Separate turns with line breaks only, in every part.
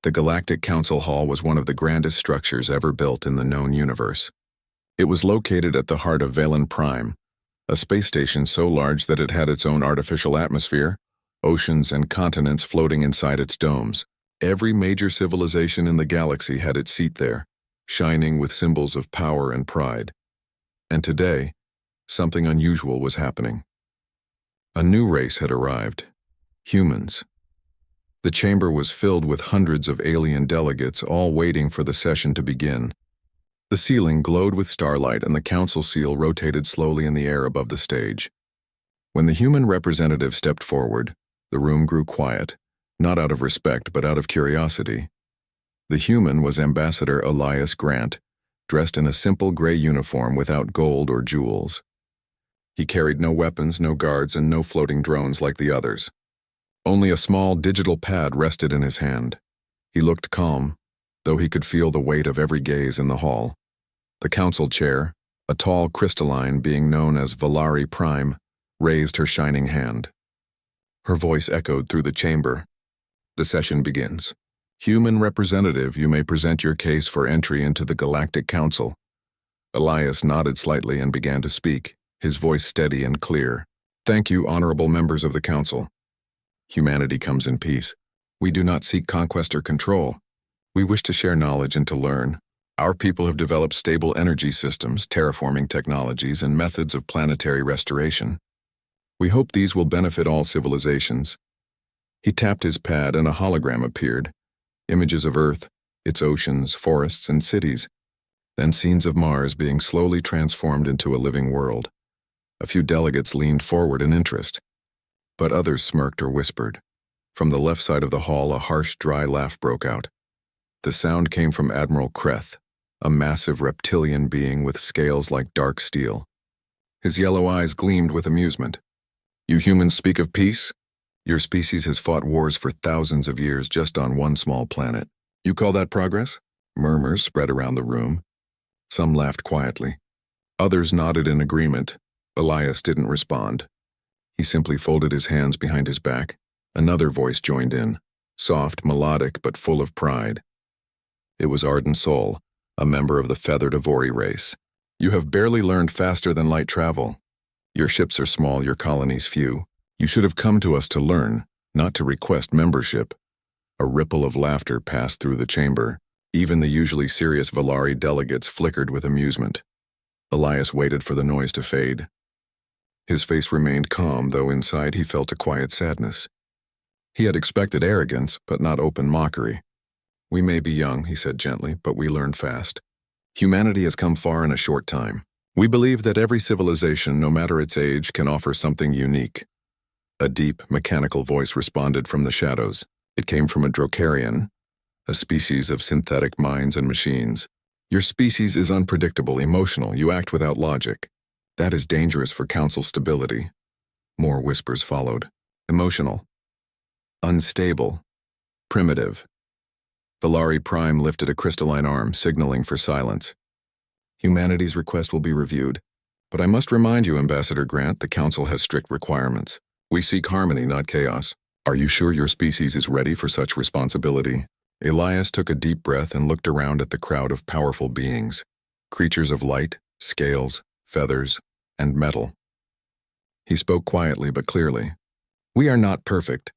The Galactic Council Hall was one of the grandest structures ever built in the known universe. It was located at the heart of Valen Prime, a space station so large that it had its own artificial atmosphere, oceans and continents floating inside its domes. Every major civilization in the galaxy had its seat there, shining with symbols of power and pride. And today, something unusual was happening. A new race had arrived. Humans. The chamber was filled with hundreds of alien delegates, all waiting for the session to begin. The ceiling glowed with starlight and the council seal rotated slowly in the air above the stage. When the human representative stepped forward, the room grew quiet, not out of respect but out of curiosity. The human was Ambassador Elias Grant, dressed in a simple gray uniform without gold or jewels. He carried no weapons, no guards, and no floating drones like the others. Only a small digital pad rested in his hand. He looked calm, though he could feel the weight of every gaze in the hall. The council chair, a tall crystalline being known as Valerie Prime, raised her shining hand. Her voice echoed through the chamber. The session begins. Human representative, you may present your case for entry into the Galactic Council. Elias nodded slightly and began to speak, his voice steady and clear. Thank you, honorable members of the council. Humanity comes in peace. We do not seek conquest or control. We wish to share knowledge and to learn. Our people have developed stable energy systems, terraforming technologies, and methods of planetary restoration. We hope these will benefit all civilizations. He tapped his pad and a hologram appeared. Images of Earth, its oceans, forests, and cities. Then scenes of Mars being slowly transformed into a living world. A few delegates leaned forward in interest, but others smirked or whispered. From the left side of the hall, a harsh, dry laugh broke out. The sound came from Admiral Kreth, a massive reptilian being with scales like dark steel. His yellow eyes gleamed with amusement. You humans speak of peace? Your species has fought wars for thousands of years just on one small planet. You call that progress? Murmurs spread around the room. Some laughed quietly. Others nodded in agreement. Elias didn't respond. He simply folded his hands behind his back. Another voice joined in, soft, melodic, but full of pride. It was Arden Sol, a member of the feathered Avori race. You have barely learned faster than light travel. Your ships are small, your colonies few. You should have come to us to learn, not to request membership. A ripple of laughter passed through the chamber. Even the usually serious Valari delegates flickered with amusement. Elias waited for the noise to fade. His face remained calm, though inside he felt a quiet sadness. He had expected arrogance, but not open mockery. We may be young, he said gently, but we learn fast. Humanity has come far in a short time. We believe that every civilization, no matter its age, can offer something unique. A deep, mechanical voice responded from the shadows. It came from a Drocarian, a species of synthetic minds and machines. Your species is unpredictable, emotional, you act without logic. That is dangerous for council stability. More whispers followed. Emotional. Unstable. Primitive. Valari Prime lifted a crystalline arm, signaling for silence. Humanity's request will be reviewed. But I must remind you, Ambassador Grant, the council has strict requirements. We seek harmony, not chaos. Are you sure your species is ready for such responsibility? Elias took a deep breath and looked around at the crowd of powerful beings. Creatures of light, scales, feathers, and metal. He spoke quietly but clearly. We are not perfect.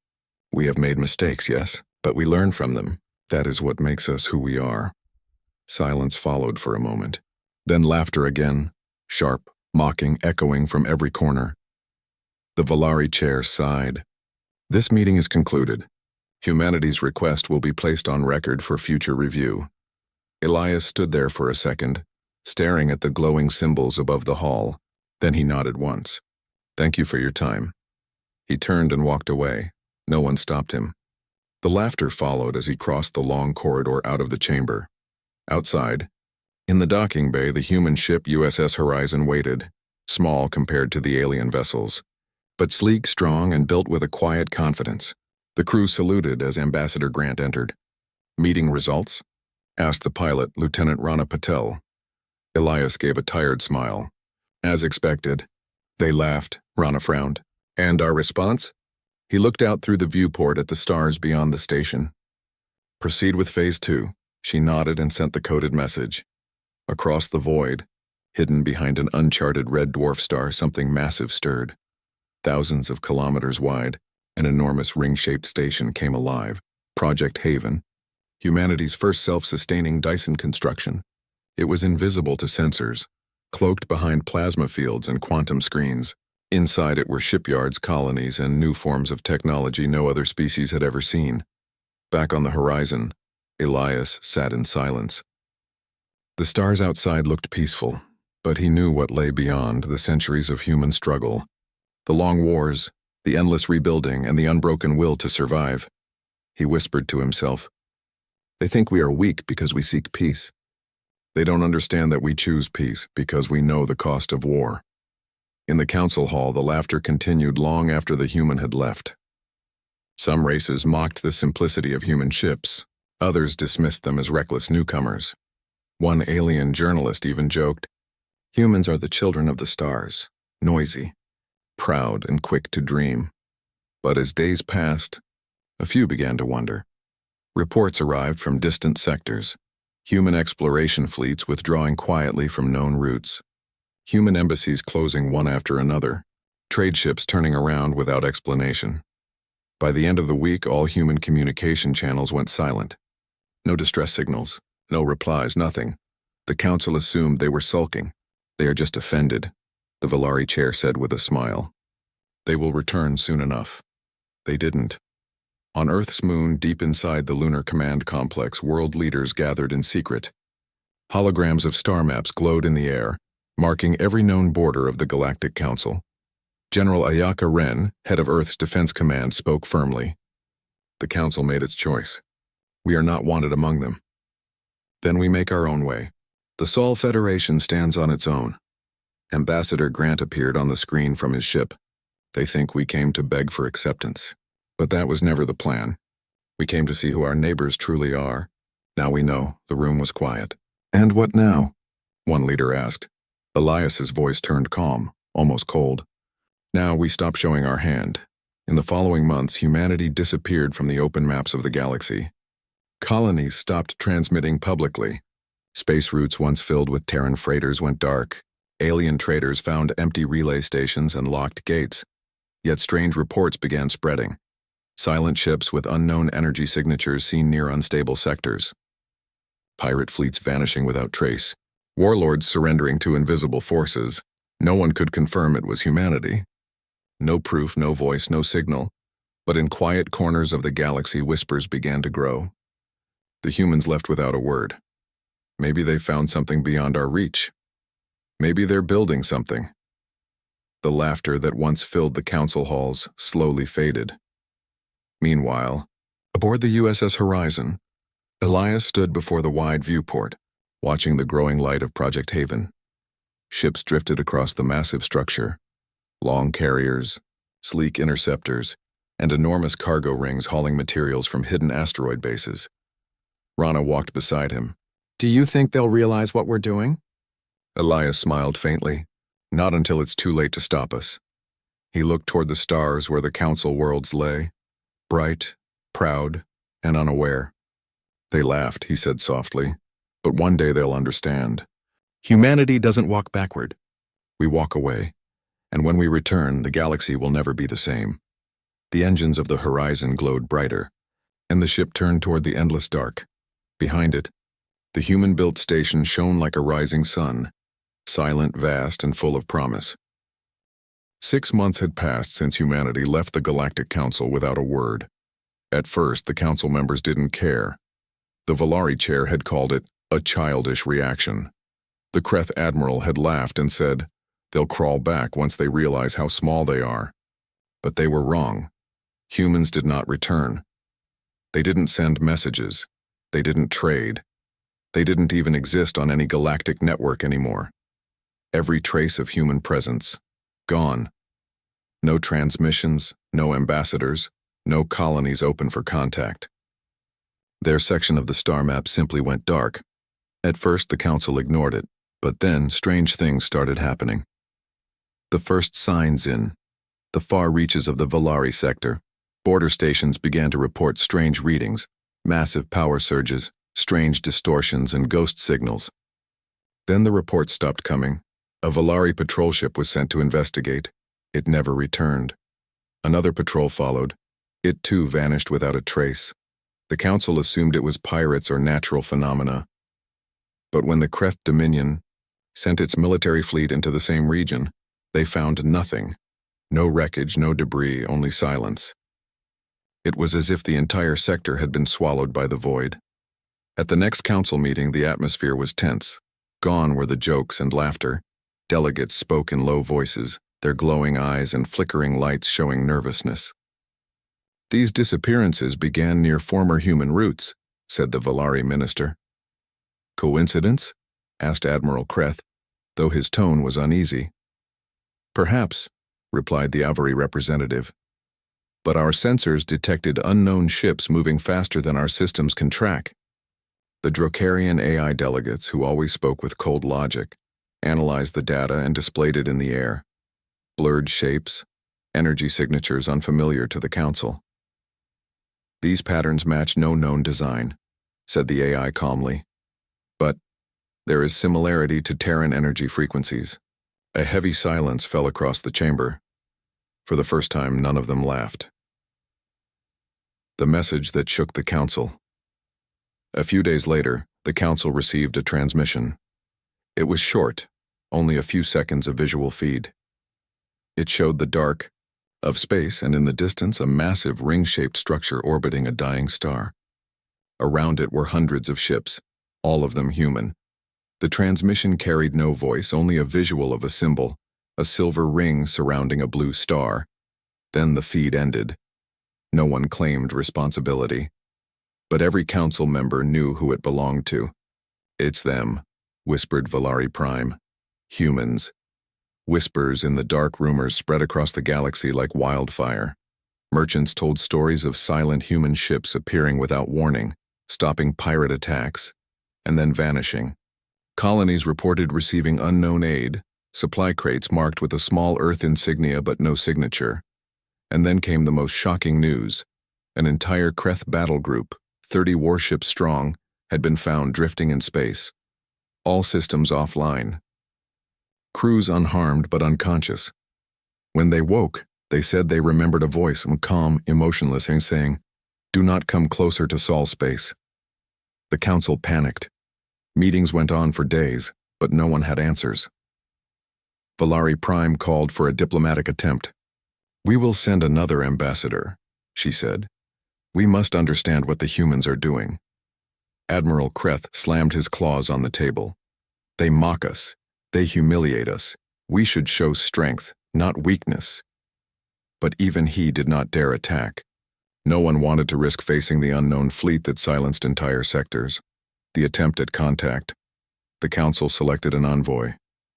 We have made mistakes, yes, but we learn from them. That is what makes us who we are. Silence followed for a moment. Then laughter again, sharp, mocking, echoing from every corner. The Valari chair sighed. This meeting is concluded. Humanity's request will be placed on record for future review. Elias stood there for a second, staring at the glowing symbols above the hall. Then he nodded once. Thank you for your time. He turned and walked away. No one stopped him. The laughter followed as he crossed the long corridor out of the chamber. Outside, in the docking bay, the human ship USS Horizon waited, small compared to the alien vessels, but sleek, strong, and built with a quiet confidence. The crew saluted as Ambassador Grant entered. Meeting results? Asked the pilot, Lieutenant Rana Patel. Elias gave a tired smile. As expected. They laughed. Rana frowned. And our response? He looked out through the viewport at the stars beyond the station. Proceed with Phase 2. She nodded and sent the coded message. Across the void, hidden behind an uncharted red dwarf star, something massive stirred. Thousands of kilometers wide, an enormous ring-shaped station came alive. Project Haven, humanity's first self-sustaining Dyson construction. It was invisible to sensors, cloaked behind plasma fields and quantum screens. Inside it were shipyards, colonies, and new forms of technology no other species had ever seen. Back on the horizon, Elias sat in silence. The stars outside looked peaceful, but he knew what lay beyond: the centuries of human struggle. The long wars, the endless rebuilding, and the unbroken will to survive. He whispered to himself, "They think we are weak because we seek peace. They don't understand that we choose peace because we know the cost of war." In the council hall, the laughter continued long after the human had left. Some races mocked the simplicity of human ships. Others dismissed them as reckless newcomers. One alien journalist even joked, "Humans are the children of the stars, noisy, proud, and quick to dream." But as days passed, a few began to wonder. Reports arrived from distant sectors, human exploration fleets withdrawing quietly from known routes, human embassies closing one after another, trade ships turning around without explanation. By the end of the week, all human communication channels went silent. No distress signals, no replies, nothing. The council assumed they were sulking. "They are just offended," the Valari chair said with a smile. "They will return soon enough." They didn't. On Earth's moon, deep inside the Lunar Command Complex, world leaders gathered in secret. Holograms of star maps glowed in the air, marking every known border of the Galactic Council. General Ayaka Ren, head of Earth's Defense Command, spoke firmly. The Council made its choice. We are not wanted among them. Then we make our own way. The Sol Federation stands on its own. Ambassador Grant appeared on the screen from his ship. They think we came to beg for acceptance. But that was never the plan. We came to see who our neighbors truly are. Now we know. The room was quiet. "And what now?" one leader asked. Elias's voice turned calm, almost cold. "Now we stop showing our hand. In the following months, humanity disappeared from the open maps of the galaxy. Colonies stopped transmitting publicly. Space routes once filled with Terran freighters went dark. Alien traders found empty relay stations and locked gates. Yet strange reports began spreading. Silent ships with unknown energy signatures seen near unstable sectors. Pirate fleets vanishing without trace. Warlords surrendering to invisible forces. No one could confirm it was humanity. No proof, no voice, no signal. But in quiet corners of the galaxy, whispers began to grow. The humans left without a word. Maybe they found something beyond our reach. Maybe they're building something. The laughter that once filled the council halls slowly faded. Meanwhile, aboard the USS Horizon, Elias stood before the wide viewport, watching the growing light of Project Haven. Ships drifted across the massive structure. Long carriers, sleek interceptors, and enormous cargo rings hauling materials from hidden asteroid bases. Rana walked beside him.
"Do you think they'll realize what we're doing?"
Elias smiled faintly. "Not until it's too late to stop us." He looked toward the stars where the council worlds lay, bright, proud, and unaware. "They laughed," he said softly, "but one day they'll understand. Humanity doesn't walk backward. We walk away, and when we return, the galaxy will never be the same." The engines of the Horizon glowed brighter, and the ship turned toward the endless dark. Behind it, the human-built station shone like a rising sun, silent, vast, and full of promise. 6 months had passed since humanity left the Galactic Council without a word. At first, the council members didn't care. The Valari chair had called it a childish reaction. The Kreth Admiral had laughed and said, "They'll crawl back once they realize how small they are." But they were wrong. Humans did not return. They didn't send messages. They didn't trade. They didn't even exist on any galactic network anymore. Every trace of human presence, gone. No transmissions, no ambassadors, no colonies open for contact. Their section of the star map simply went dark. At first, the council ignored it, but then strange things started happening. The first signs in the far reaches of the Valari sector, border stations began to report strange readings, Massive power surges, strange distortions, and ghost signals. Then the reports stopped coming. A Valari patrol ship was sent to investigate. It never returned. Another patrol followed. It too vanished without a trace. The council assumed it was pirates or natural phenomena. But when the Kreth Dominion sent its military fleet into the same region, they found nothing. No wreckage, no debris, only silence. It was as if the entire sector had been swallowed by the void. At the next council meeting, the atmosphere was tense. Gone were the jokes and laughter. Delegates spoke in low voices, their glowing eyes and flickering lights showing nervousness. These disappearances began near former human roots, said the Valari minister. Coincidence? Asked Admiral Kreth, though his tone was uneasy. Perhaps, replied the Avari representative. But our sensors detected unknown ships moving faster than our systems can track. The Drokarian AI delegates, who always spoke with cold logic, analyzed the data and displayed it in the air. Blurred shapes, energy signatures unfamiliar to the Council. These patterns match no known design, said the AI calmly. But there is similarity to Terran energy frequencies. A heavy silence fell across the chamber. For the first time, none of them laughed. The message that shook the Council. A few days later, the Council received a transmission. It was short, only a few seconds of visual feed. It showed the dark of space and in the distance a massive ring-shaped structure orbiting a dying star. Around it were hundreds of ships, all of them human. The transmission carried no voice, only a visual of a symbol, a silver ring surrounding a blue star. Then the feed ended. No one claimed responsibility. But every council member knew who it belonged to. It's them, whispered Valari Prime. Humans. Whispers in the dark rumors spread across the galaxy like wildfire. Merchants told stories of silent human ships appearing without warning, stopping pirate attacks, and then vanishing. Colonies reported receiving unknown aid, supply crates marked with a small Earth insignia but no signature. And then came the most shocking news. An entire Kreth battle group, 30 warships strong, had been found drifting in space. All systems offline. Crews unharmed but unconscious. When they woke, they said they remembered a voice, calm, emotionless, saying, "Do not come closer to Sol space." The council panicked. Meetings went on for days, but no one had answers. Valari Prime called for a diplomatic attempt. "We will send another ambassador," she said. "We must understand what the humans are doing." Admiral Kreth slammed his claws on the table. "They mock us. They humiliate us. We should show strength, not weakness." But even he did not dare attack. No one wanted to risk facing the unknown fleet that silenced entire sectors. The attempt at contact. The council selected an envoy,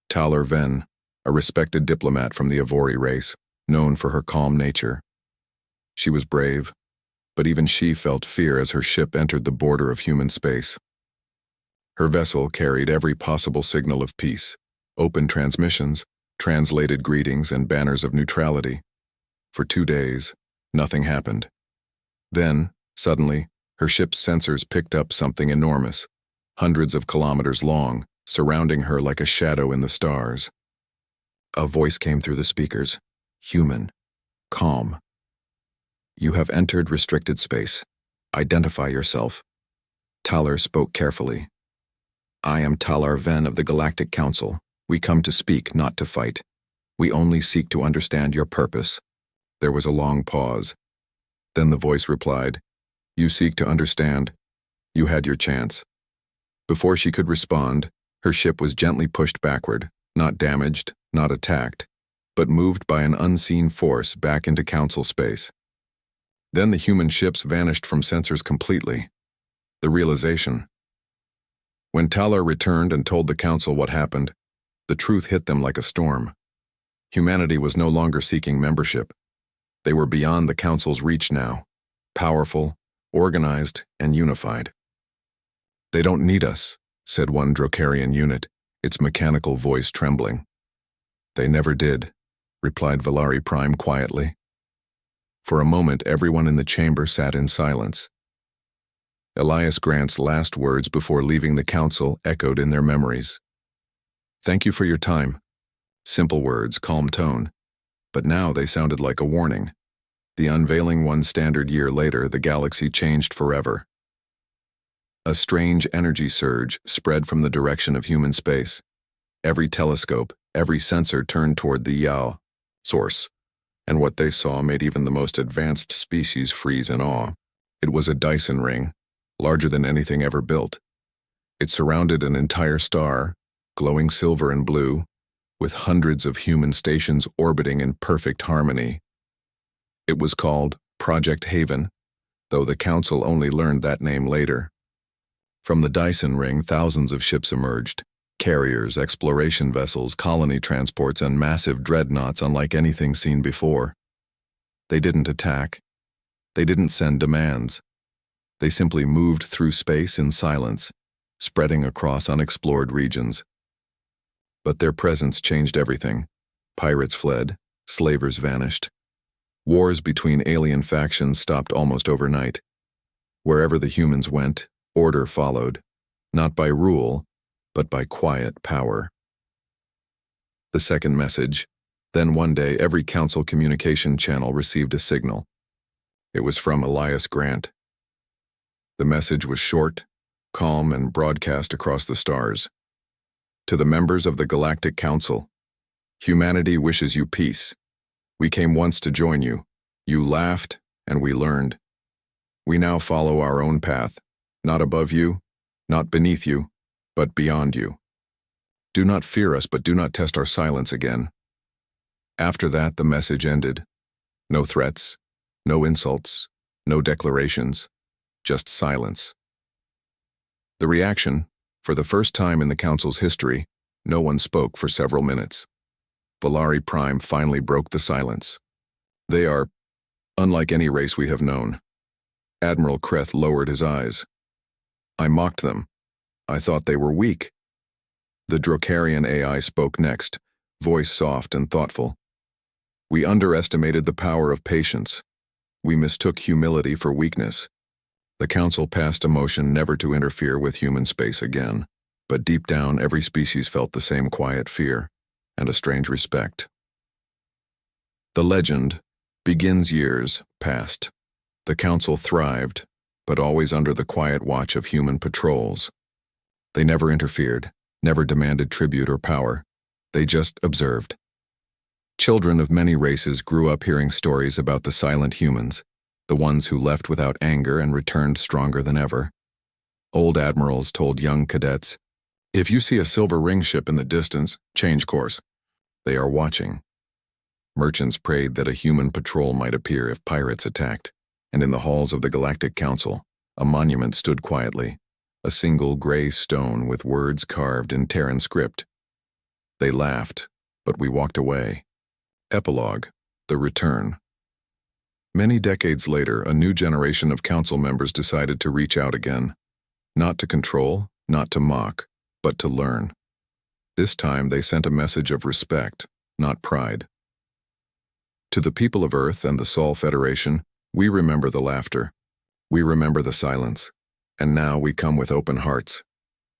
Talar Ven, a respected diplomat from the Avori race, known for her calm nature. She was brave, but even she felt fear as her ship entered the border of human space. Her vessel carried every possible signal of peace, open transmissions, translated greetings, and banners of neutrality. For 2 days, nothing happened. Then, suddenly, her ship's sensors picked up something enormous, hundreds of kilometers long, surrounding her like a shadow in the stars. A voice came through the speakers, human, calm. "You have entered restricted space. Identify yourself." Talar spoke carefully. "I am Talar Ven of the Galactic Council. We come to speak, not to fight. We only seek to understand your purpose." There was a long pause. Then the voice replied, "You seek to understand. You had your chance." Before she could respond, her ship was gently pushed backward, not damaged, not attacked, but moved by an unseen force back into council space. Then the human ships vanished from sensors completely. The realization. When Talar returned and told the council what happened, the truth hit them like a storm. Humanity was no longer seeking membership. They were beyond the council's reach now, powerful, organized, and unified. "They don't need us," said one Drokarian unit, its mechanical voice trembling. "They never did," replied Valari Prime quietly. For a moment, everyone in the chamber sat in silence. Elias Grant's last words before leaving the council echoed in their memories. "Thank you for your time." Simple words, calm tone. But now they sounded like a warning. The unveiling one standard year later, the galaxy changed forever. A strange energy surge spread from the direction of human space. Every telescope, every sensor turned toward the Yao source, and what they saw made even the most advanced species freeze in awe. It was a Dyson ring, larger than anything ever built. It surrounded an entire star, glowing silver and blue, with hundreds of human stations orbiting in perfect harmony. It was called Project Haven, though the Council only learned that name later. From the Dyson ring, thousands of ships emerged. Carriers, exploration vessels, colony transports, and massive dreadnoughts unlike anything seen before. They didn't attack. They didn't send demands. They simply moved through space in silence, spreading across unexplored regions. But their presence changed everything. Pirates fled, slavers vanished. Wars between alien factions stopped almost overnight. Wherever the humans went, order followed, not by rule, but by quiet power. The second message. Then one day every council communication channel received a signal. It was from Elias Grant. The message was short, calm, and broadcast across the stars. To the members of the Galactic Council, humanity wishes you peace. We came once to join you. You laughed, and we learned. We now follow our own path, not above you, not beneath you, but beyond you. Do not fear us, but do not test our silence again. After that, the message ended. No threats, no insults, no declarations, just silence. The reaction, for the first time in the Council's history, no one spoke for several minutes. Valari Prime finally broke the silence. They are unlike any race we have known. Admiral Kreth lowered his eyes. I mocked them. I thought they were weak. The Drocarian AI spoke next, voice soft and thoughtful. We underestimated the power of patience. We mistook humility for weakness. The Council passed a motion never to interfere with human space again, but deep down every species felt the same quiet fear and a strange respect. The legend begins years past. The Council thrived, but always under the quiet watch of human patrols. They never interfered, never demanded tribute or power. They just observed. Children of many races grew up hearing stories about the silent humans, the ones who left without anger and returned stronger than ever. Old admirals told young cadets, "If you see a silver ring ship in the distance, change course. They are watching." Merchants prayed that a human patrol might appear if pirates attacked, and in the halls of the Galactic Council, a monument stood quietly, a single gray stone with words carved in Terran script. They laughed, but we walked away. Epilogue: The Return. Many decades later, a new generation of council members decided to reach out again. Not to control, not to mock, but to learn. This time they sent a message of respect, not pride. To the people of Earth and the Sol Federation, we remember the laughter. We remember the silence. And now we come with open hearts.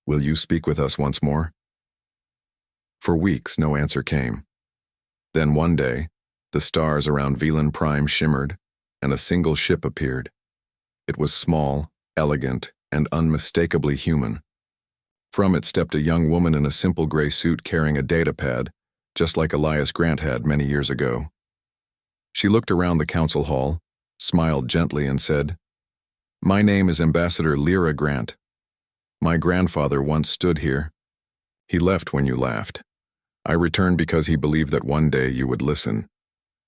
Will you speak with us once more? For weeks, no answer came. Then one day, the stars around Velan Prime shimmered, and a single ship appeared. It was small, elegant, and unmistakably human. From it stepped a young woman in a simple gray suit carrying a datapad, just like Elias Grant had many years ago. She looked around the council hall, smiled gently, and said, "My name is Ambassador Lyra Grant. My grandfather once stood here. He left when you laughed. I returned because he believed that one day you would listen.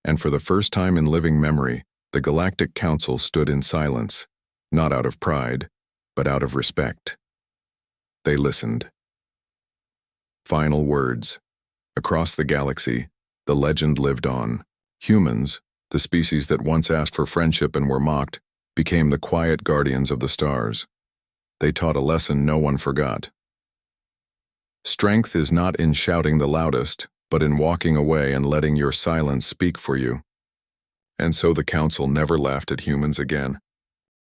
And for the first time in living memory, the Galactic Council stood in silence, not out of pride, but out of respect. They listened." Final words. Across the galaxy, the legend lived on. Humans, the species that once asked for friendship and were mocked, became the quiet guardians of the stars. They taught a lesson no one forgot. Strength is not in shouting the loudest, but in walking away and letting your silence speak for you. And so the council never laughed at humans again.